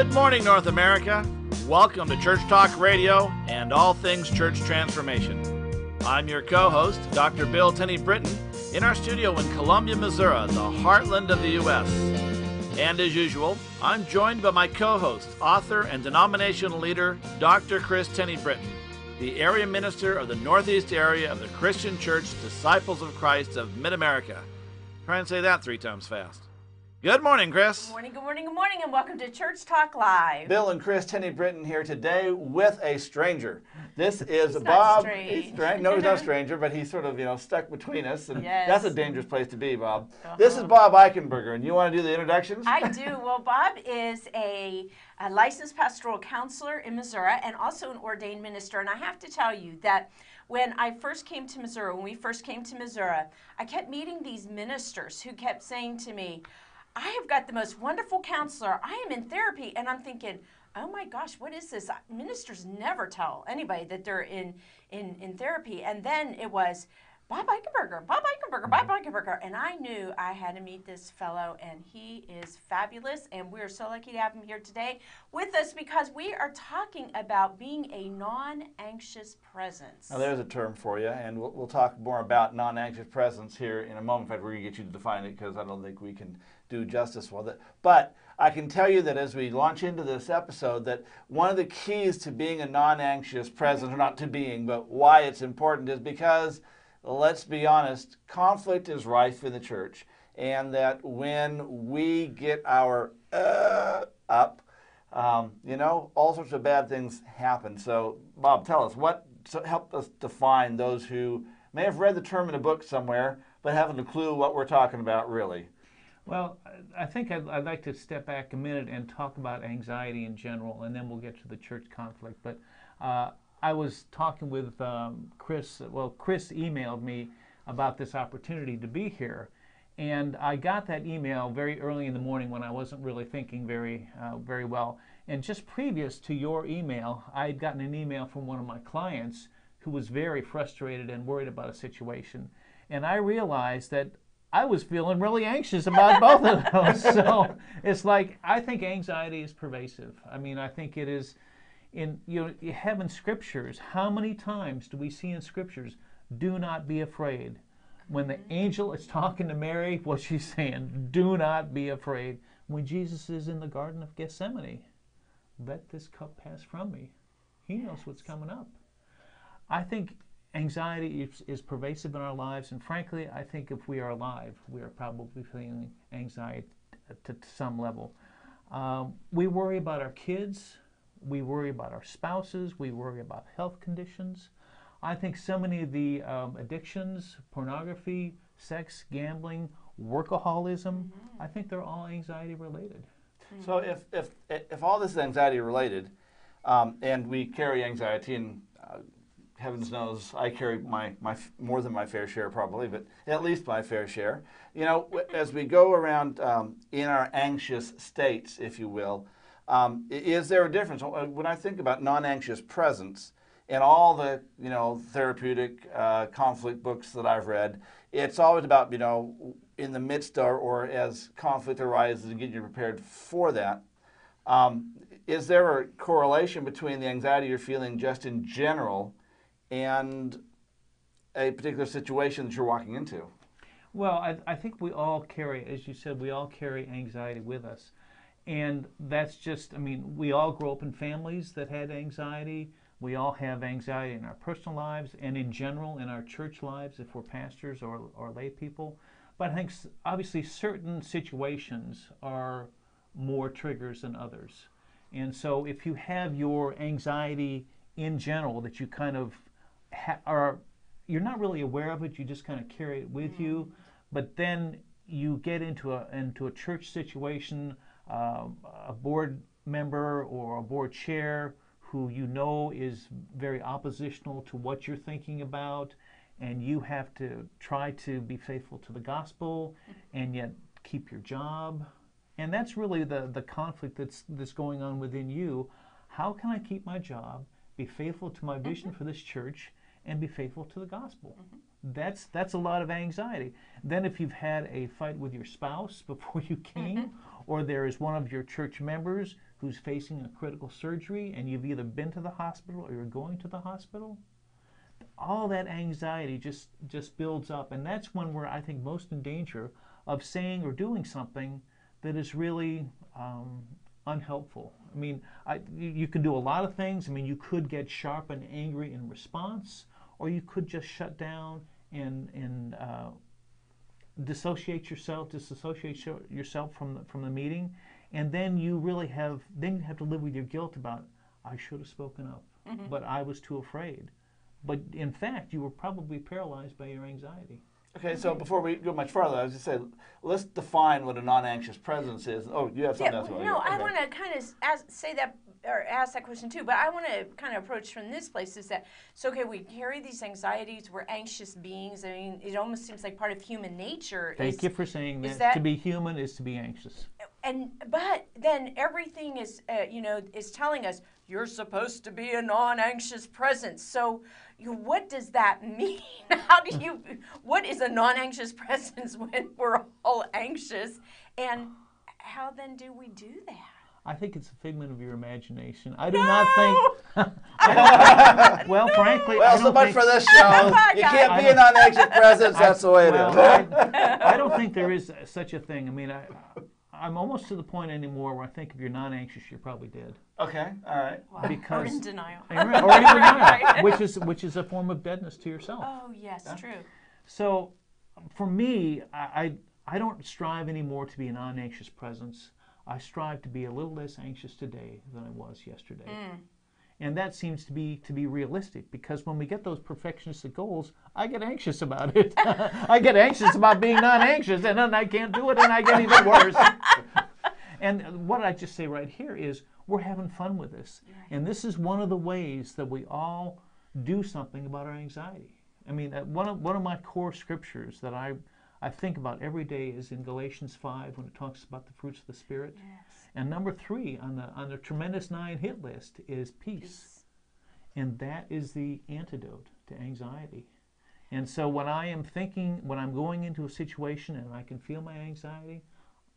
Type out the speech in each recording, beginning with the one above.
Good morning, North America. Welcome to Church Talk Radio and all things church transformation. I'm your co-host, Dr. Bill Tenney Britton, in our studio in Columbia, Missouri, the heartland of the U.S. And as usual, I'm joined by my co-host, author and denominational leader, Dr. Kris Tenney Britton, the area minister of the Northeast area of the Christian Church Disciples of Christ of Mid-America. Try and say that 3 times fast. Good morning, Kris. Good morning, good morning, good morning, and welcome to Church Talk Live. Bill and Kris Tenney Britton here today with a stranger. This is He's Bob. not He's strange. No, he's not a stranger, but he's sort of, stuck between us, and that's a dangerous place to be, Bob. This is Bob Eichenberger, and you want to do the introductions? I do. Well, Bob is a licensed pastoral counselor in Missouri and also an ordained minister, and I have to tell you that when we first came to Missouri, I kept meeting these ministers who kept saying to me, I have got the most wonderful counselor. I am in therapy. And I'm thinking, oh my gosh, what is this? Ministers never tell anybody that they're in therapy. And then it was Bob Eichenberger. And I knew I had to meet this fellow, and he is fabulous. And we're so lucky to have him here today with us because we are talking about being a non-anxious presence. Now, there's a term for you, and we'll talk more about non-anxious presence here in a moment. In fact, we're going to get you to define it because I don't think we can do justice with it. But I can tell you that as we launch into this episode, that one of the keys to being a non-anxious presence, or not to being, but why it's important is because, let's be honest, conflict is rife in the church. And that when we get our up, all sorts of bad things happen. So, Bob, tell us, help us define those who may have read the term in a book somewhere, but haven't a clue what we're talking about really. Well, I think I'd like to step back a minute and talk about anxiety in general, and then we'll get to the church conflict. But I was talking with Kris. Well, Kris emailed me about this opportunity to be here, and I got that email very early in the morning when I wasn't really thinking very well. And just previous to your email, I had gotten an email from one of my clients who was very frustrated and worried about a situation. And I realized that I was feeling really anxious about both of those. So it's like, I think anxiety is pervasive. I mean, I think it is you have in scriptures, how many times do we see in scriptures, do not be afraid? When the angel is talking to Mary, what's she saying? Do not be afraid. When Jesus is in the Garden of Gethsemane, let this cup pass from me. He knows what's coming up. I think anxiety is pervasive in our lives, and frankly, I think if we are alive, we are probably feeling anxiety to some level. We worry about our kids, we worry about our spouses, we worry about health conditions. I think so many of the addictions, pornography, sex, gambling, workaholism, I think they're all anxiety related. So if all this is anxiety related, and we carry anxiety, and heavens knows I carry my more than my fair share probably, but at least my fair share. As we go around in our anxious states, if you will, is there a difference? When I think about non-anxious presence in all the therapeutic conflict books that I've read, it's always about in the midst or as conflict arises and get you prepared for that. Is there a correlation between the anxiety you're feeling just in general and a particular situation that you're walking into? Well, I think we all carry, as you said, we all carry anxiety with us. And that's just, we all grow up in families that had anxiety. We all have anxiety in our personal lives and in general in our church lives if we're pastors or lay people. But I think obviously certain situations are more triggers than others. And so if you have your anxiety in general that you kind of you're not really aware of it, you just kind of carry it with you, but then you get into a church situation, a board member or a board chair who is very oppositional to what you're thinking about, and you have to try to be faithful to the gospel and yet keep your job. And that's really the conflict that's going on within you. How can I keep my job, be faithful to my vision for this church, and be faithful to the gospel? That's a lot of anxiety. Then if you've had a fight with your spouse before you came, or there is one of your church members who's facing a critical surgery and you've either been to the hospital or you're going to the hospital. All that anxiety just builds up, and that's when we're, I think, most in danger of saying or doing something that is really unhelpful. I mean, you can do a lot of things. I mean, you could get sharp and angry in response, or you could just shut down and disassociate yourself from the meeting, and then you have to live with your guilt about, I should have spoken up, but I was too afraid. But in fact, you were probably paralyzed by your anxiety. Okay, so before we go much further, I was just saying, let's define what a non-anxious presence is. Oh, you have something else. No, I want to kind of ask that question too, but I want to kind of approach from this place is that, so okay, we carry these anxieties, we're anxious beings. I mean, it almost seems like part of human nature. Thank you for saying that. To be human is to be anxious. But then everything is, is telling us you're supposed to be a non-anxious presence. So what does that mean? What is a non-anxious presence when we're all anxious? And how then do we do that? I think it's a figment of your imagination. I do not think. Well, frankly, well, so much for this show. You can't be a non-anxious presence. That's the way it is. I don't think there is such a thing. I mean, I'm almost to the point anymore where I think if you're non-anxious, you're probably dead. Okay, all right. Or in denial. Or in denial, which is a form of deadness to yourself. Oh, yes, true. So, for me, I don't strive anymore to be a non-anxious presence. I strive to be a little less anxious today than I was yesterday. And that seems to be realistic, because when we get those perfectionistic goals, I get anxious about it. I get anxious about being non-anxious, and then I can't do it, and I get even worse. And what I just say right here is we're having fun with this. Right. And this is one of the ways that we all do something about our anxiety. I mean, one of my core scriptures that I think about every day is in Galatians 5 when it talks about the fruits of the Spirit. Yes. And number 3 on the tremendous 9 hit list is peace. And that is the antidote to anxiety. And so when I'm going into a situation and I can feel my anxiety,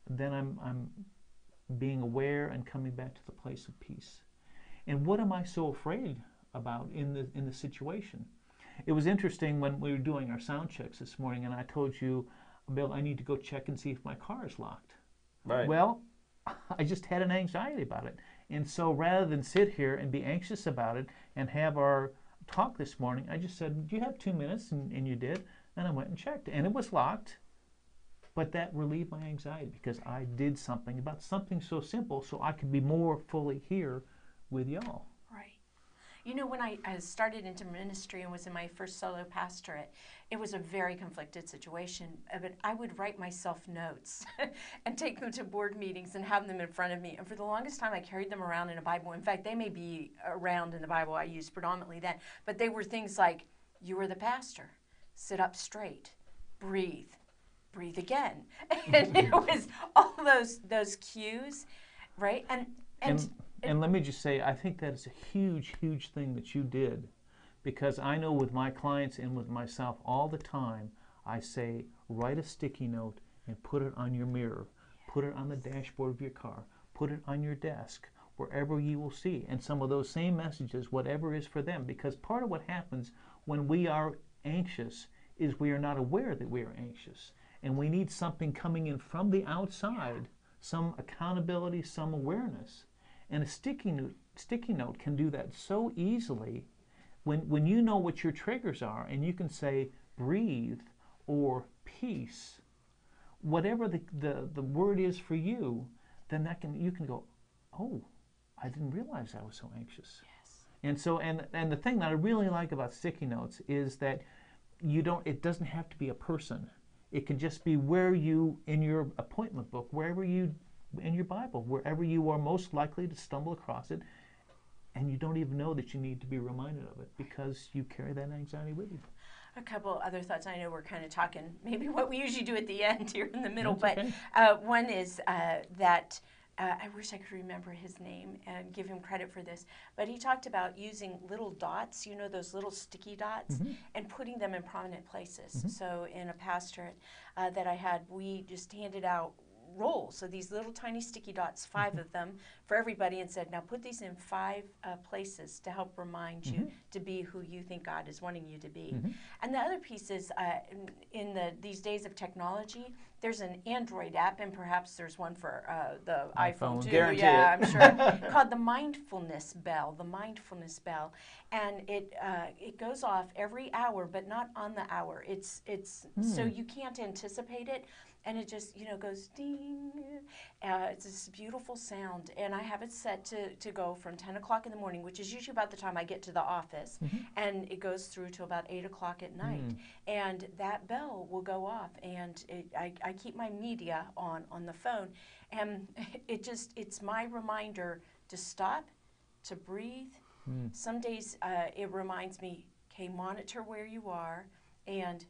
then I'm being aware and coming back to the place of peace. And what am I so afraid about in the situation? It was interesting when we were doing our sound checks this morning, and I told you, Bill, I need to go check and see if my car is locked. Right. Well, I just had an anxiety about it. And so rather than sit here and be anxious about it and have our talk this morning, I just said, do you have 2 minutes? And you did. And I went and checked. And it was locked. But that relieved my anxiety because I did something about something so simple so I could be more fully here with y'all. Right. You know, when I started into ministry and was in my first solo pastorate, it was a very conflicted situation. But I would write myself notes and take them to board meetings and have them in front of me. And for the longest time, I carried them around in a Bible. In fact, they may be around in the Bible I used predominantly then. But they were things like, you are the pastor. Sit up straight. Breathe. Breathe again. And it was all those cues, right? And let me just say, I think that is a huge, huge thing that you did, because I know with my clients and with myself all the time, I say, write a sticky note and put it on your mirror, put it on the dashboard of your car, put it on your desk, wherever you will see. And some of those same messages, whatever is for them, because part of what happens when we are anxious is we are not aware that we are anxious. And we need something coming in from the outside, some accountability, some awareness. And a sticky note can do that so easily when you know what your triggers are and you can say breathe or peace, whatever the word is for you, then you can go, oh, I didn't realize I was so anxious. Yes. And so and the thing that I really like about sticky notes is that it doesn't have to be a person. It can just be where you, in your appointment book, wherever you, in your Bible, wherever you are most likely to stumble across it, and you don't even know that you need to be reminded of it because you carry that anxiety with you. A couple other thoughts. I know we're kind of talking maybe what we usually do at the end here in the middle, That's but okay. One is that I wish I could remember his name and give him credit for this, but he talked about using little dots, you know, those little sticky dots, and putting them in prominent places. So in a pastorate that I had, we just handed out rolls, so these little tiny sticky dots, 5 of them for everybody, and said, now put these in 5 places to help remind you to be who you think God is wanting you to be. And the other piece is in these days of technology, there's an Android app, and perhaps there's one for the iPhone too. Guarantee yeah, it. I'm sure. Called the mindfulness bell. The mindfulness bell, and it goes off every hour, but not on the hour. It's so you can't anticipate it, and it just goes ding. It's this beautiful sound, and I have it set to go from 10 o'clock in the morning, which is usually about the time I get to the office, and it goes through to about 8 o'clock at night. And that bell will go off, and I keep my media on the phone, and it's my reminder to stop, to breathe. Some days it reminds me, okay, monitor where you are, and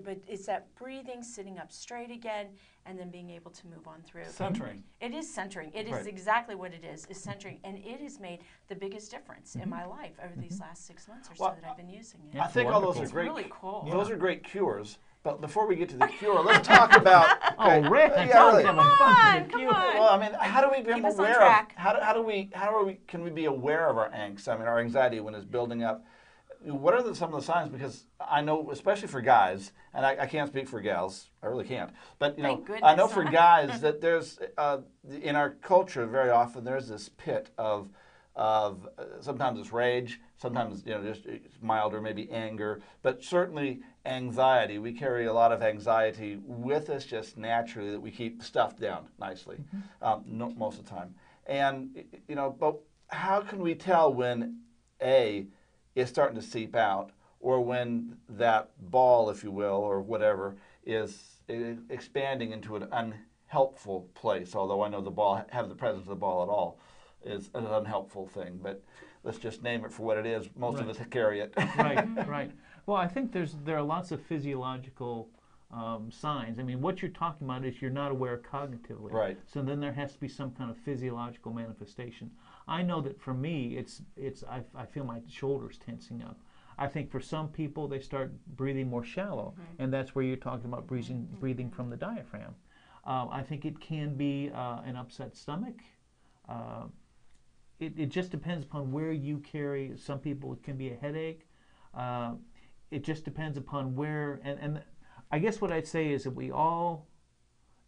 but it's that breathing, sitting up straight again, and then being able to move on through. Centering. It is centering. It is Right. exactly what it is centering, and it has made the biggest difference in my life over these last 6 months or so Well, that I've been using it. I think all those wonderful. are It's great. really cool. Those are great cures. But before we get to the cure, let's talk about. Oh, Rick, I Yeah, thought really. we were having fun with the Come cue. on. Well, I mean, how do we become Keep us on aware of track. can we be aware of our angst? I mean, our anxiety when it's building up. What are some of the signs? Because I know, especially for guys, and I can't speak for gals, I really can't. But Thank I know goodness. for guys that there's in our culture very often there's this pit of sometimes it's rage, sometimes just it's milder, maybe anger, but certainly anxiety. We carry a lot of anxiety with us just naturally that we keep stuffed down nicely, most of the time. And but how can we tell when it's starting to seep out, or when that ball, if you will, or whatever, is expanding into an unhelpful place? Although I know having the presence of the ball at all is an unhelpful thing, but let's just name it for what it is. Most of us carry it. Right. Well, I think there are lots of physiological signs. I mean, what you're talking about is you're not aware cognitively. Right. So then there has to be some kind of physiological manifestation. I know that for me, I feel my shoulders tensing up. I think for some people, they start breathing more shallow, and that's where you're talking about breathing from the diaphragm. I think it can be an upset stomach. It just depends upon where you carry. Some people, it can be a headache. It just depends upon where. And I guess what I'd say is that we all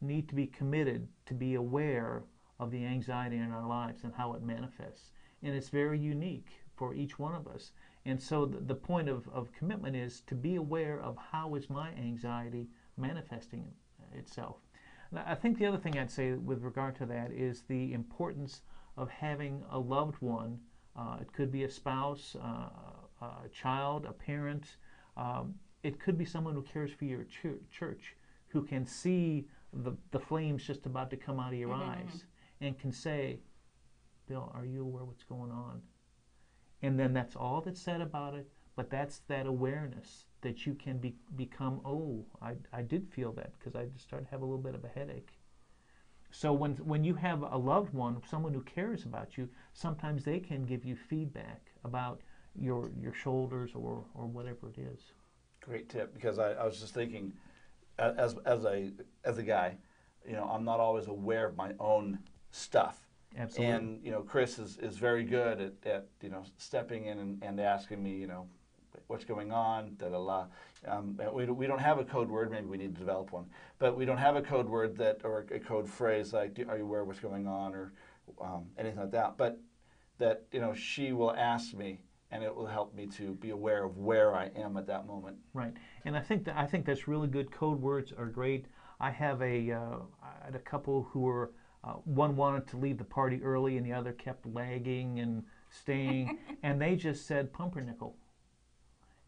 need to be committed to be aware of the anxiety in our lives and how it manifests. And it's very unique for each one of us. And so the point of commitment is to be aware of how is my anxiety manifesting itself. And I think the other thing I'd say with regard to that is the importance of having a loved one. It could be a spouse, a child, a parent. It could be someone who cares for your church, who can see the flames just about to come out of your eyes and can say, Bill, are you aware what's going on? And then that's all that's said about it, but that's that awareness that you can become, I did feel that because I just started to have a little bit of a headache. So when you have a loved one, someone who cares about you, sometimes they can give you feedback about your shoulders or whatever it is. Great tip, because I was just thinking, as a guy, I'm not always aware of my own stuff. Absolutely. And Kris is very good at stepping in and asking me what's going on. We don't have a code word. Maybe we need to develop one, but we don't have a code word or a code phrase like "Are you aware of what's going on?" or anything like that. But that she will ask me, and it will help me to be aware of where I am at that moment. Right, and I think that's really good. Code words are great. I had a couple who were. One wanted to leave the party early, and the other kept lagging and staying, and they just said pumpernickel.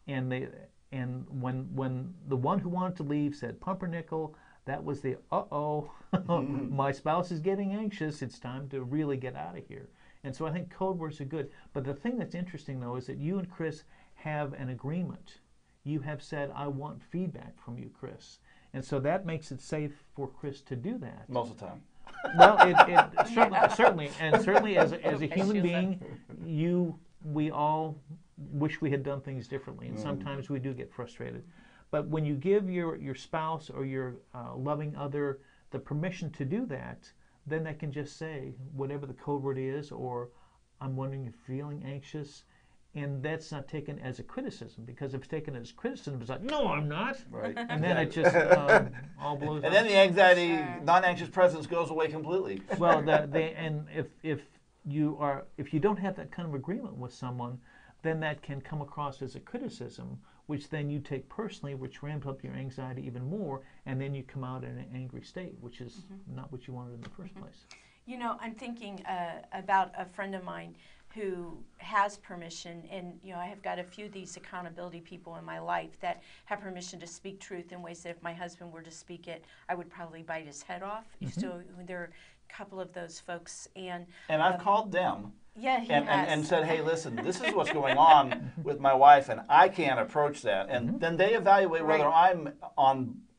And when the one who wanted to leave said pumpernickel, that was the my spouse is getting anxious. It's time to really get out of here. And so I think code words are good. But the thing that's interesting though is that you and Kris have an agreement. You have said, "I want feedback from you, Kris," and so that makes it safe for Kris to do that. Most of the time. Well, certainly as a human being, we all wish we had done things differently, and sometimes we do get frustrated. But when you give your spouse or your loving other the permission to do that, then they can just say whatever the code word is, or I'm wondering if you're feeling anxious, and that's not taken as a criticism, because if it's taken as criticism, it's like, no, I'm not. Right. And then it just all blows up. And then the anxiety, Sure. non-anxious presence goes away completely. Well, and if you don't have that kind of agreement with someone, then that can come across as a criticism, which then you take personally, which ramps up your anxiety even more, and then you come out in an angry state, which is not what you wanted in the first place. You know, I'm thinking about a friend of mine who has permission, and I have got a few of these accountability people in my life that have permission to speak truth in ways that if my husband were to speak it, I would probably bite his head off. So there are a couple of those folks, and I've called them. Yeah, he and, has. and said, hey, listen, this is what's going on with my wife, and I can't approach that. And then they evaluate whether I'm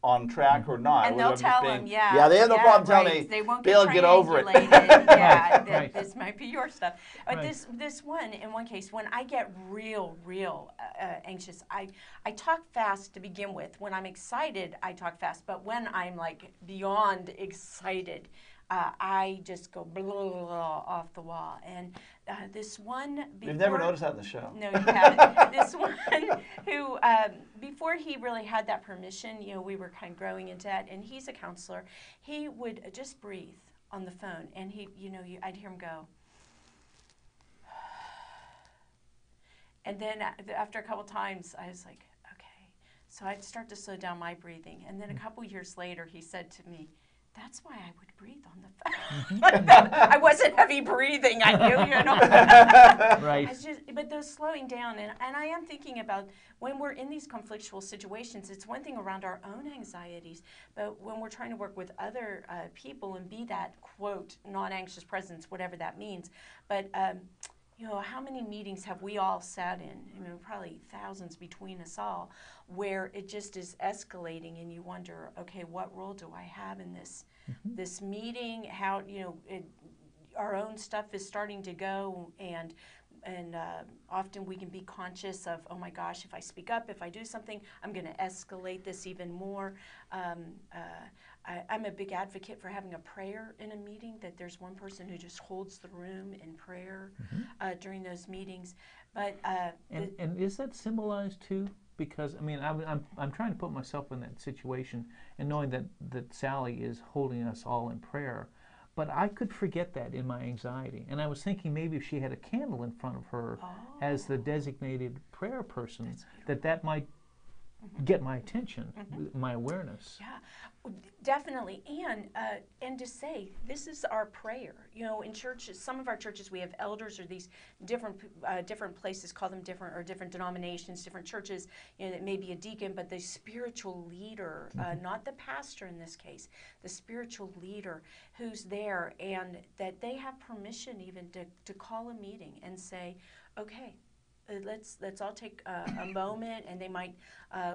on track or not. And whether they'll I'm just tell being- him, yeah. Yeah, they have no problem telling right. me, They won't Bill, get over it. triangulated. Yeah, Right. this might be your stuff. But Right. this one, in one case, when I get real anxious, I talk fast to begin with. When I'm excited, I talk fast. But when I'm like beyond excited, I just go blah, blah, blah, off the wall. And this one before... We've never noticed that in the show. No, you haven't. This one who, before he really had that permission, we were kind of growing into that, and he's a counselor. He would just breathe on the phone, and I'd hear him go. And then after a couple times, I was like, okay. So I'd start to slow down my breathing. And then a couple years later, he said to me, that's why I would breathe on the phone. I wasn't heavy breathing, I knew, Right. But those slowing down, and I am thinking about when we're in these conflictual situations, it's one thing around our own anxieties, but when we're trying to work with other people and be that, quote, non-anxious presence, whatever that means. But, how many meetings have we all sat in? Probably thousands between us all, where it just is escalating, and you wonder, okay, what role do I have in this this meeting? How our own stuff is starting to go, and often we can be conscious of, oh my gosh, if I speak up, if I do something, I'm going to escalate this even more. I'm a big advocate for having a prayer in a meeting, that there's one person who just holds the room in prayer during those meetings. But and is that symbolized too? Because I'm trying to put myself in that situation, and knowing that Sally is holding us all in prayer, but I could forget that in my anxiety. And I was thinking maybe if she had a candle in front of her as the designated prayer person, that might get my attention, my awareness. Yeah, definitely. And to say, this is our prayer. In churches, some of our churches, we have elders, or these different places, call them different, or different denominations, different churches. It may be a deacon, but the spiritual leader, not the pastor in this case, the spiritual leader who's there, and that they have permission even to call a meeting and say, okay, let's all take a moment, and they might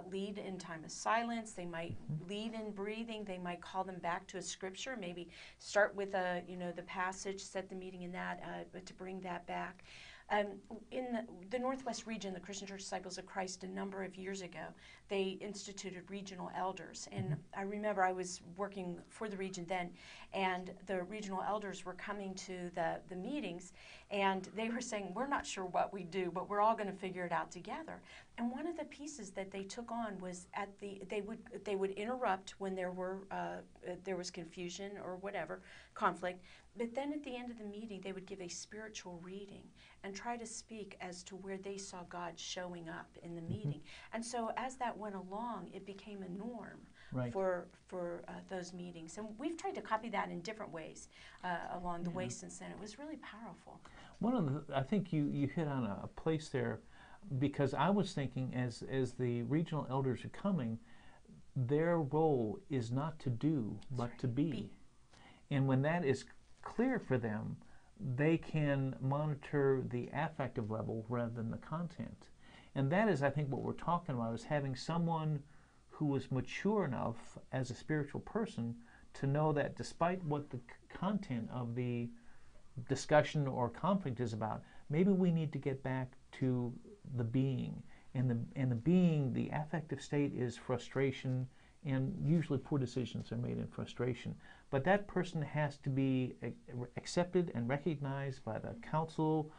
lead in time of silence. They might lead in breathing. They might call them back to a scripture. Maybe start with the passage, set the meeting in that, but to bring that back. In the Northwest region, the Christian Church Disciples of Christ, a number of years ago, they instituted regional elders. And I remember I was working for the region then, and the regional elders were coming to the meetings, and they were saying, we're not sure what we do, but we're all going to figure it out together. And one of the pieces that they took on was they would interrupt when there was confusion or whatever, conflict. But then at the end of the meeting, they would give a spiritual reading and try to speak as to where they saw God showing up in the meeting. And so as that went along, it became a norm for those meetings. And we've tried to copy that in different ways along the way since then. It was really powerful. I think you hit on a place there, because I was thinking as the regional elders are coming, their role is not to do, but to be. And when that is clear for them, they can monitor the affective level rather than the content. And that is, I think, what we're talking about, is having someone who is mature enough as a spiritual person to know that despite what the content of the discussion or conflict is about, maybe we need to get back to the being. And the being, the affective state, is frustration, And usually poor decisions are made in frustration. But that person has to be accepted and recognized by the council,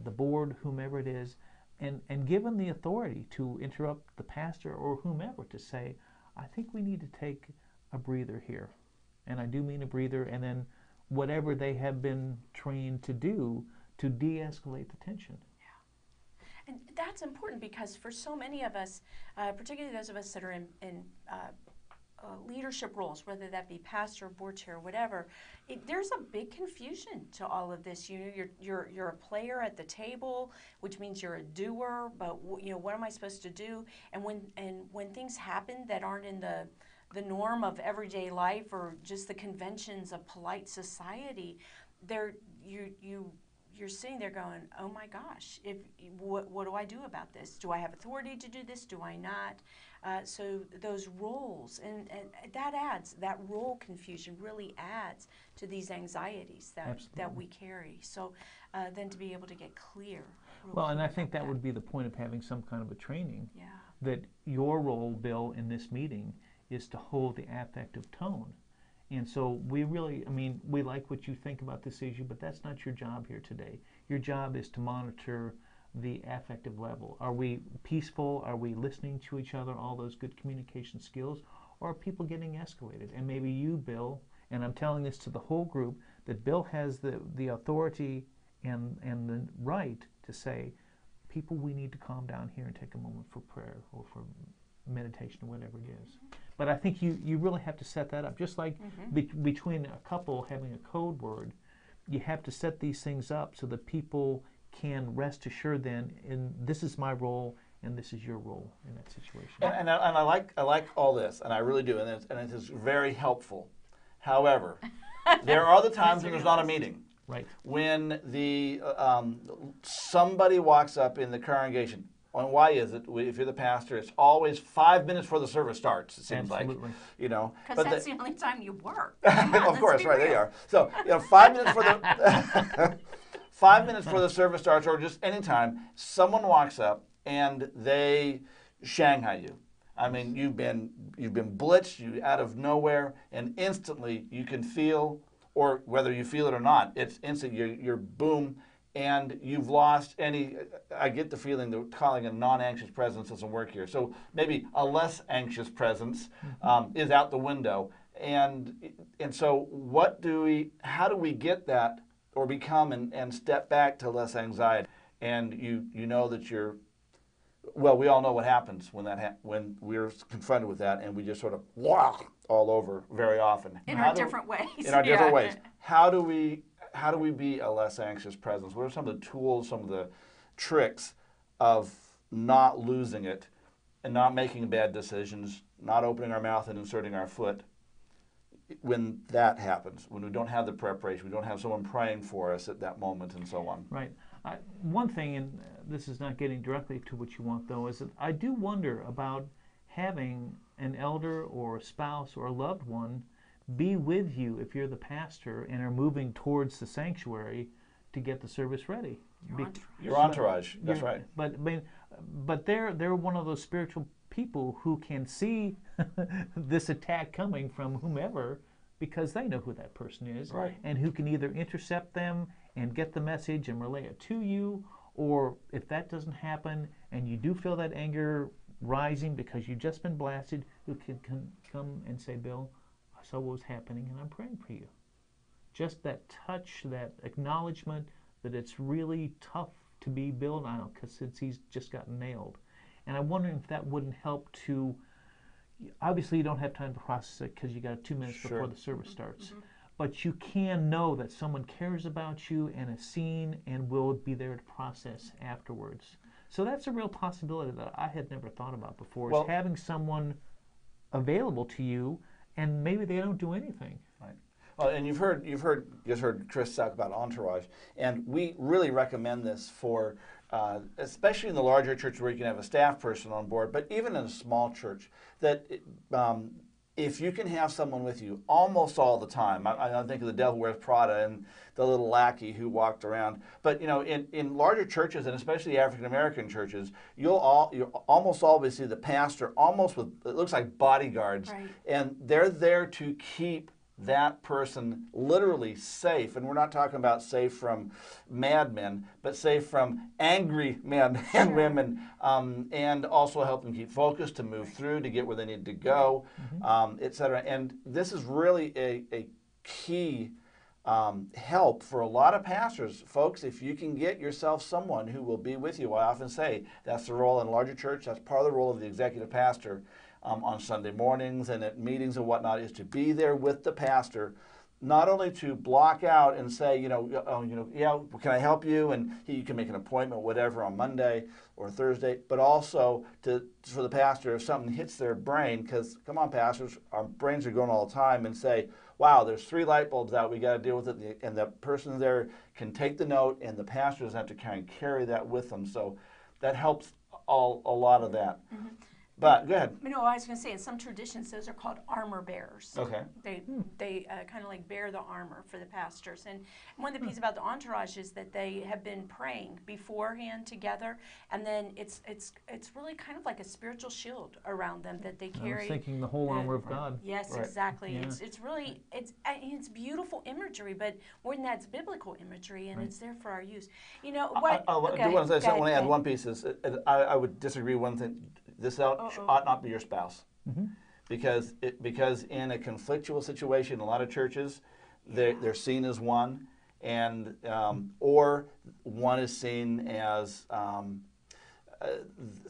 the board, whomever it is, and given the authority to interrupt the pastor or whomever to say, I think we need to take a breather here. And I do mean a breather, and then whatever they have been trained to do to de-escalate the tension. And that's important because for so many of us, particularly those of us that are in leadership roles, whether that be pastor, board chair, whatever, there's a big confusion to all of this. You're a player at the table, which means you're a doer. But what am I supposed to do? And when things happen that aren't in the norm of everyday life or just the conventions of polite society, you're sitting there going, oh my gosh, what do I do about this? Do I have authority to do this? Do I not? So those roles, and that role confusion really adds to these anxieties that we carry. So then to be able to get clear. Well, and I think that would be the point of having some kind of a training. Yeah. That your role, Bill, in this meeting is to hold the affective tone. And so we really, we like what you think about this issue, but that's not your job here today. Your job is to monitor the affective level. Are we peaceful? Are we listening to each other? All those good communication skills? Or are people getting escalated? And maybe you, Bill, and I'm telling this to the whole group, that Bill has the authority and the right to say, people, we need to calm down here and take a moment for prayer or for meditation or whatever it is. But I think you really have to set that up. Just like between a couple having a code word, you have to set these things up so that people can rest assured then, this is my role and this is your role in that situation. And I like all this, and I really do, and it is very helpful. However, there are the times when there's not a meeting. Right. When somebody walks up in the congregation. And why is it? If you're the pastor, it's always 5 minutes before the service starts. It seems Absolutely. like, because that's the only time you work. Of course, right? There you are. So 5 minutes for the 5 minutes before the service starts, or just any time, someone walks up and they Shanghai you. You've been blitzed, you out of nowhere, and instantly you can feel, or whether you feel it or not, it's instant. You're boom. And you've lost any, I get the feeling that calling a non-anxious presence doesn't work here. So maybe a less anxious presence is out the window. And so how do we get that or become and step back to less anxiety? And you know that we all know what happens when we're confronted with that, and we just sort of all over very often. In our different ways. In our different ways. How do we be a less anxious presence? What are some of the tools, some of the tricks of not losing it and not making bad decisions, not opening our mouth and inserting our foot when that happens, when we don't have the preparation, we don't have someone praying for us at that moment and so on? Right. One thing, and this is not getting directly to what you want though, is that I do wonder about having an elder or a spouse or a loved one be with you if you're the pastor and are moving towards the sanctuary to get the service ready. Your entourage. That's right. But they're one of those spiritual people who can see this attack coming from whomever because they know who that person is, right, and who can either intercept them and get the message and relay it to you, or if that doesn't happen and you do feel that anger rising because you've just been blasted, who can come and say, Bill, I saw what was happening and I'm praying for you. Just that touch, that acknowledgement that it's really tough to be Bill now since he's just gotten nailed. And I'm wondering if that wouldn't help to, obviously you don't have time to process it because you got 2 minutes before the service starts. But you can know that someone cares about you and is seen and will be there to process afterwards. So that's a real possibility that I had never thought about before, is having someone available to you and maybe they don't do anything. Right. Well, and you've heard Kris talk about entourage, and we really recommend this for, especially in the larger church where you can have a staff person on board, but even in a small church, that if you can have someone with you almost all the time, I think of the Devil Wears Prada and the little lackey who walked around. But in larger churches, and especially African American churches, you almost always see the pastor almost with, it looks like bodyguards, Right. and they're there to keep that person literally safe. And we're not talking about safe from madmen, but safe from angry men and women, and also help them keep focused, to move through, to get where they need to go, etc. And this is really a key help for a lot of pastors. Folks, if you can get yourself someone who will be with you, I often say that's the role in a larger church, that's part of the role of the executive pastor, on Sunday mornings and at meetings and whatnot, is to be there with the pastor, not only to block out and say, yeah, can I help you? And you can make an appointment, whatever, on Monday or Thursday, but also for the pastor, if something hits their brain, because, come on, pastors, our brains are going all the time, and say, wow, there's 3 light bulbs out, we got to deal with it, and the person there can take the note, and the pastor doesn't have to kind of carry that with them. So that helps a lot of that. Mm-hmm. But go ahead. No, I was going to say, in some traditions, those are called armor bearers. Okay. They kind of like bear the armor for the pastors. And one of the pieces about the entourage is that they have been praying beforehand together, and then it's really kind of like a spiritual shield around them that they carry. I was thinking the whole armor of God. Yes, Right. Exactly. Yeah. It's really it's beautiful imagery, but more than that, it's biblical imagery, and it's there for our use. You know what? I want to add one piece. I would disagree one thing. This ought not be your spouse, because in a conflictual situation, a lot of churches, they're seen as one, and or one is seen as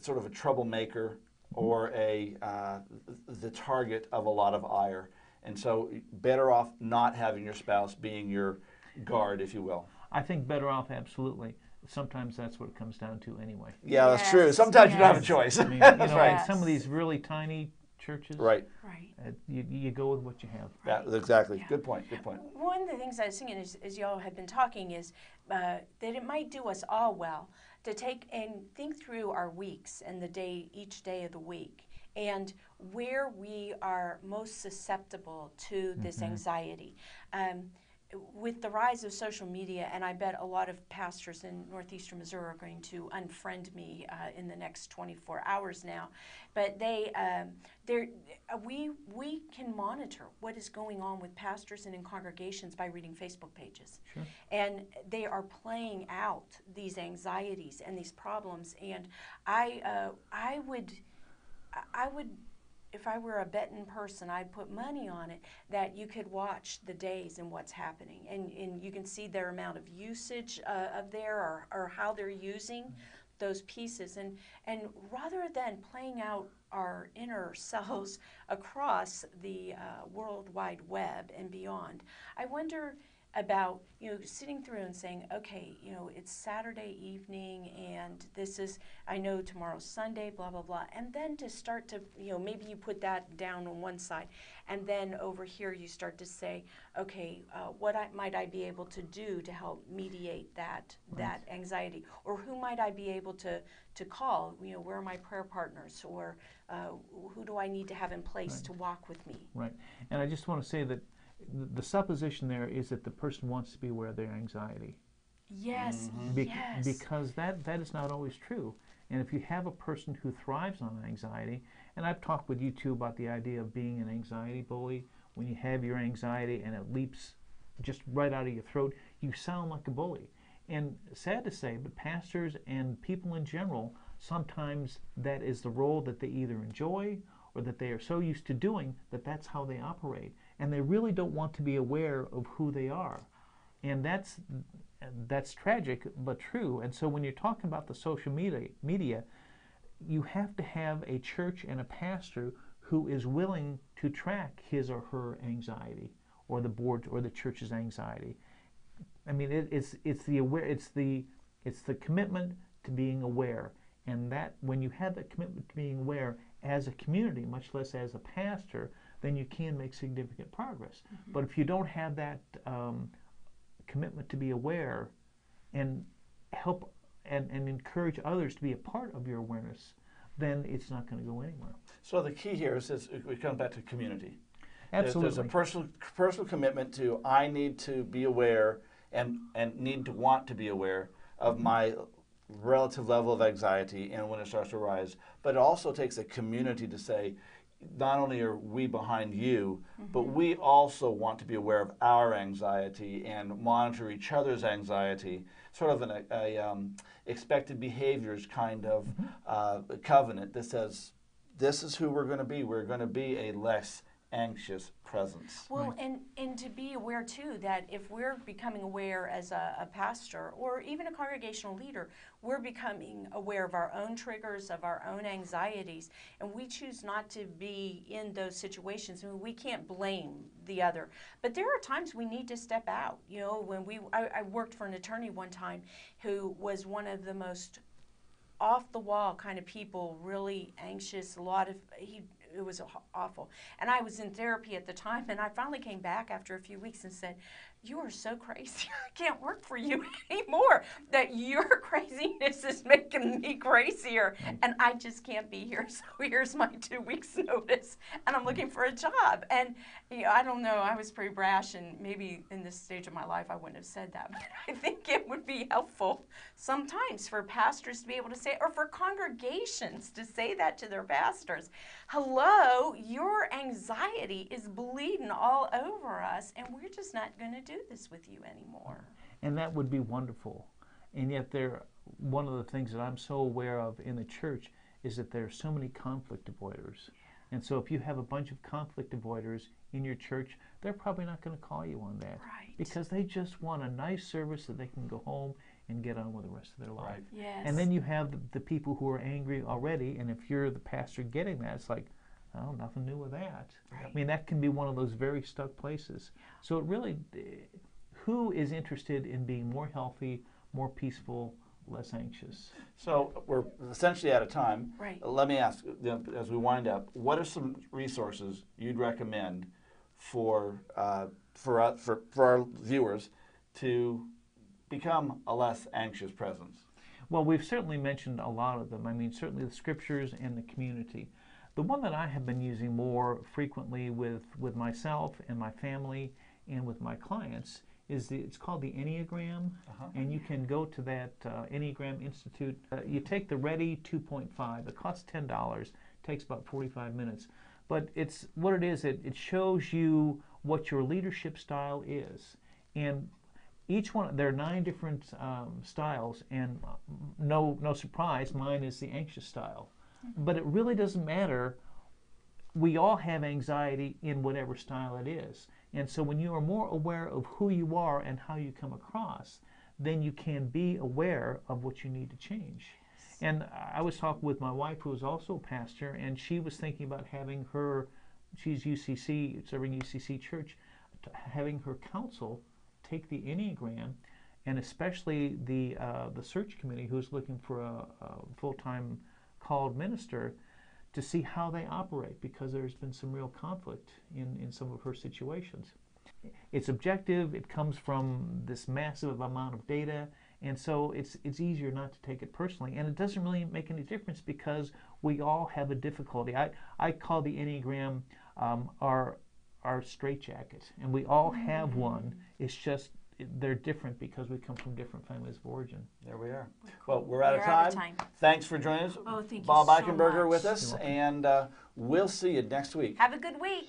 sort of a troublemaker, or the target of a lot of ire, and so better off not having your spouse being your guard, if you will. I think better off, absolutely. Sometimes that's what it comes down to anay. Yeah, that's true. Sometimes you don't have a choice. I mean, That's right. in some of these really tiny churches, Right. You go with what you have. Yeah, exactly. Yeah. Good point. Good point. One of the things I was thinking as y'all have been talking is that it might do us all well to take and think through our weeks and each day of the week, and where we are most susceptible to this anxiety. With the rise of social media, and I bet a lot of pastors in northeastern Missouri are going to unfriend me in the next 24 hours now, but we can monitor what is going on with pastors and in congregations by reading Facebook pages. Sure. And they are playing out these anxieties and these problems, and I would, if I were a betting person, I'd put money on it that you could watch the days and what's happening. And you can see their amount of usage of there, or how they're using those pieces. And rather than playing out our inner selves across the World Wide Web and beyond, I wonder about sitting through and saying, okay, it's Saturday evening, and this is, I know tomorrow's Sunday, blah blah blah, and then to start to maybe you put that down on one side, and then over here you start to say, okay, what might I be able to do to help mediate that anxiety, or who might I be able to call? Where are my prayer partners, or who do I need to have in place to walk with me? Right, and I just want to say that the supposition there is that the person wants to be aware of their anxiety. Yes, yes. Because that is not always true. And if you have a person who thrives on anxiety, and I've talked with you too about the idea of being an anxiety bully, when you have your anxiety and it leaps just right out of your throat, you sound like a bully. And sad to say, but pastors and people in general, sometimes that is the role that they either enjoy or that they are so used to doing that that's how they operate. And they really don't want to be aware of who they are. And that's tragic, but true. And so when you're talking about the social media, you have to have a church and a pastor who is willing to track his or her anxiety, or the board or the church's anxiety. I mean, it's the commitment to being aware. And that when you have that commitment to being aware as a community, much less as a pastor, then you can make significant progress. But if you don't have that commitment to be aware and help and encourage others to be a part of your awareness, then it's not going to go anywhere. So the key here is we come back to community. Absolutely. There's a personal commitment to I need to be aware and need to want to be aware of my relative level of anxiety and when it starts to rise. But it also takes a community to say, not only are we behind you, but we also want to be aware of our anxiety and monitor each other's anxiety, sort of an expected behaviors kind of covenant that says, this is who we're going to be. We're going to be a less anxious presence. Well, and to be aware too that if we're becoming aware as a pastor or even a congregational leader, we're becoming aware of our own triggers, of our own anxieties, and we choose not to be in those situations. I mean, we can't blame the other, but there are times we need to step out. You know, when I worked for an attorney one time who was one of the most off the wall kind of people, really anxious, it was awful. And I was in therapy at the time, and I finally came back after a few weeks and said, you are so crazy, I can't work for you anymore. That your craziness is making me crazier, and I just can't be here. So here's my 2 weeks notice, and I'm looking for a job. And you know, I don't know, I was pretty brash, and maybe in this stage of my life I wouldn't have said that, but I think it would be helpful sometimes for pastors to be able to say, or for congregations to say that to their pastors. Hello, your anxiety is bleeding all over us, and we're just not going to do this with you anymore. And that would be wonderful. And yet one of the things that I'm so aware of in the church is that there are so many conflict avoiders. And so if you have a bunch of conflict avoiders in your church, they're probably not going to call you on that. Right. Because they just want a nice service that they can go home and get on with the rest of their life. Right. Yes. And then you have the people who are angry already, and if you're the pastor getting that, it's like, oh, nothing new with that. Right. I mean, that can be one of those very stuck places. So it really, who is interested in being more healthy, more peaceful, less anxious? So we're essentially out of time. Right. Let me ask, as we wind up, what are some resources you'd recommend for our viewers to become a less anxious presence? Well, we've certainly mentioned a lot of them. I mean, certainly the scriptures and the community. The one that I have been using more frequently with myself and my family and with my clients is it's called the Enneagram, and you can go to that Enneagram Institute. You take the Ready 2.5. It costs $10. Takes about 45 minutes. But it's what it is. It shows you what your leadership style is, and each one, there are 9 different styles, and no surprise, mine is the anxious style. But it really doesn't matter. We all have anxiety in whatever style it is. And so when you are more aware of who you are and how you come across, then you can be aware of what you need to change. And I was talking with my wife, who is also a pastor, and she was thinking about having she's UCC, serving UCC Church, having her counsel take the Enneagram, and especially the search committee, who's looking for a full-time called minister, to see how they operate, because there's been some real conflict in some of her situations. It's objective, it comes from this massive amount of data, and so it's easier not to take it personally, and it doesn't really make any difference because we all have a difficulty. I call the Enneagram our straitjacket, and we all have one. It's just they're different because we come from different families of origin. There we are. Well, we're out of time. Thanks for joining us. Oh, thank you Bob so Eichenberger much. with us, and we'll see you next week. Have a good week.